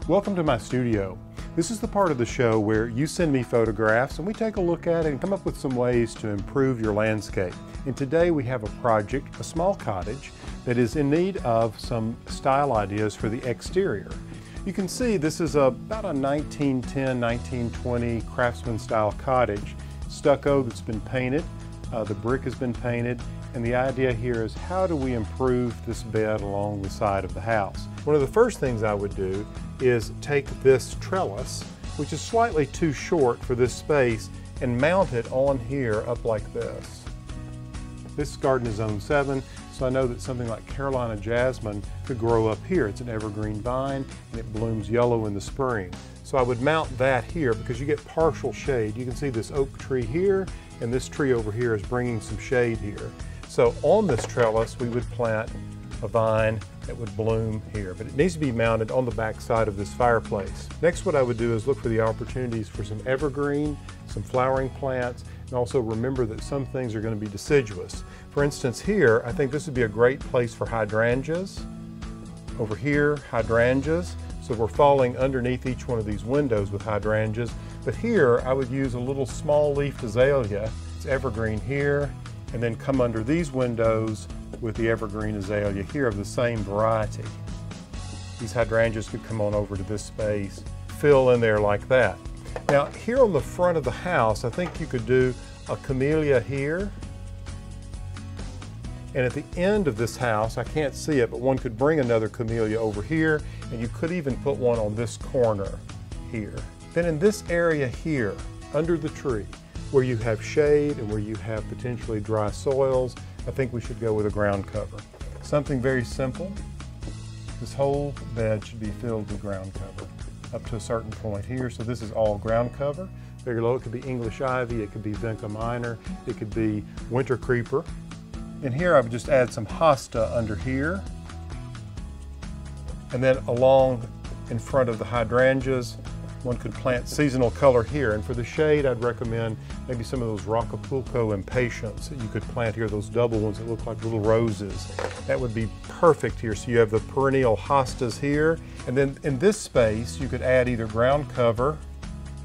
Welcome to my studio. This is the part of the show where you send me photographs and we take a look at it and come up with some ways to improve your landscape. And today we have a project, a small cottage, that is in need of some style ideas for the exterior. You can see this is about a 1910, 1920 craftsman style cottage. Stucco that's been painted, the brick has been painted, and the idea here is how do we improve this bed along the side of the house. One of the first things I would do is take this trellis, which is slightly too short for this space, and mount it on here up like this. This garden is zone 7, so I know that something like Carolina jasmine could grow up here. It's an evergreen vine and it blooms yellow in the spring. So I would mount that here because you get partial shade. You can see this oak tree here and this tree over here is bringing some shade here. So on this trellis we would plant a vine that would bloom here, but it needs to be mounted on the back side of this fireplace. Next, what I would do is look for the opportunities for some evergreen, some flowering plants, and also remember that some things are going to be deciduous. For instance, here, I think this would be a great place for hydrangeas. Over here, hydrangeas. So we're falling underneath each one of these windows with hydrangeas. But here, I would use a little small-leafed azalea. It's evergreen here, and then come under these windows with the evergreen azalea here of the same variety. These hydrangeas could come on over to this space, fill in there like that. Now here on the front of the house, I think you could do a camellia here. And at the end of this house, I can't see it, but one could bring another camellia over here, and you could even put one on this corner here. Then in this area here, under the tree, where you have shade and where you have potentially dry soils, I think we should go with a ground cover. Something very simple. This whole bed should be filled with ground cover up to a certain point here. So this is all ground cover. Very low, it could be English ivy, it could be vinca minor, it could be winter creeper. And here I would just add some hosta under here. And then along in front of the hydrangeas, one could plant seasonal color here. And for the shade, I'd recommend maybe some of those Rockapulco impatiens that you could plant here, those double ones that look like little roses. That would be perfect here. So you have the perennial hostas here. And then in this space, you could add either ground cover,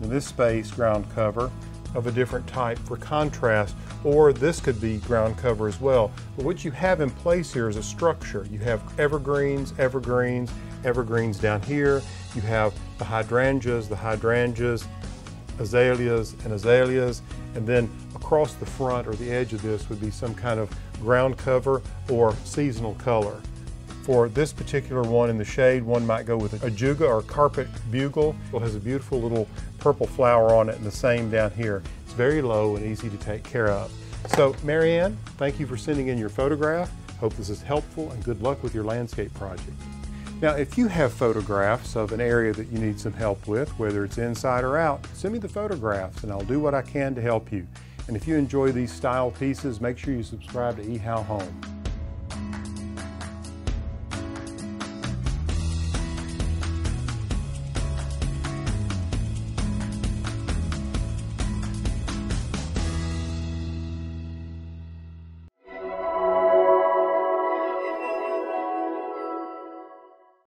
in this space, ground cover of a different type for contrast, or this could be ground cover as well. But what you have in place here is a structure. You have evergreens, evergreens, evergreens down here. You have the hydrangeas, azaleas, and azaleas, and then across the front or the edge of this would be some kind of ground cover or seasonal color. For this particular one in the shade, one might go with a juga or carpet bugle. It has a beautiful little purple flower on it, and the same down here. It's very low and easy to take care of. So, Marianne, thank you for sending in your photograph. Hope this is helpful, and good luck with your landscape project. Now, if you have photographs of an area that you need some help with, whether it's inside or out, send me the photographs and I'll do what I can to help you. And if you enjoy these style pieces, make sure you subscribe to eHow Home.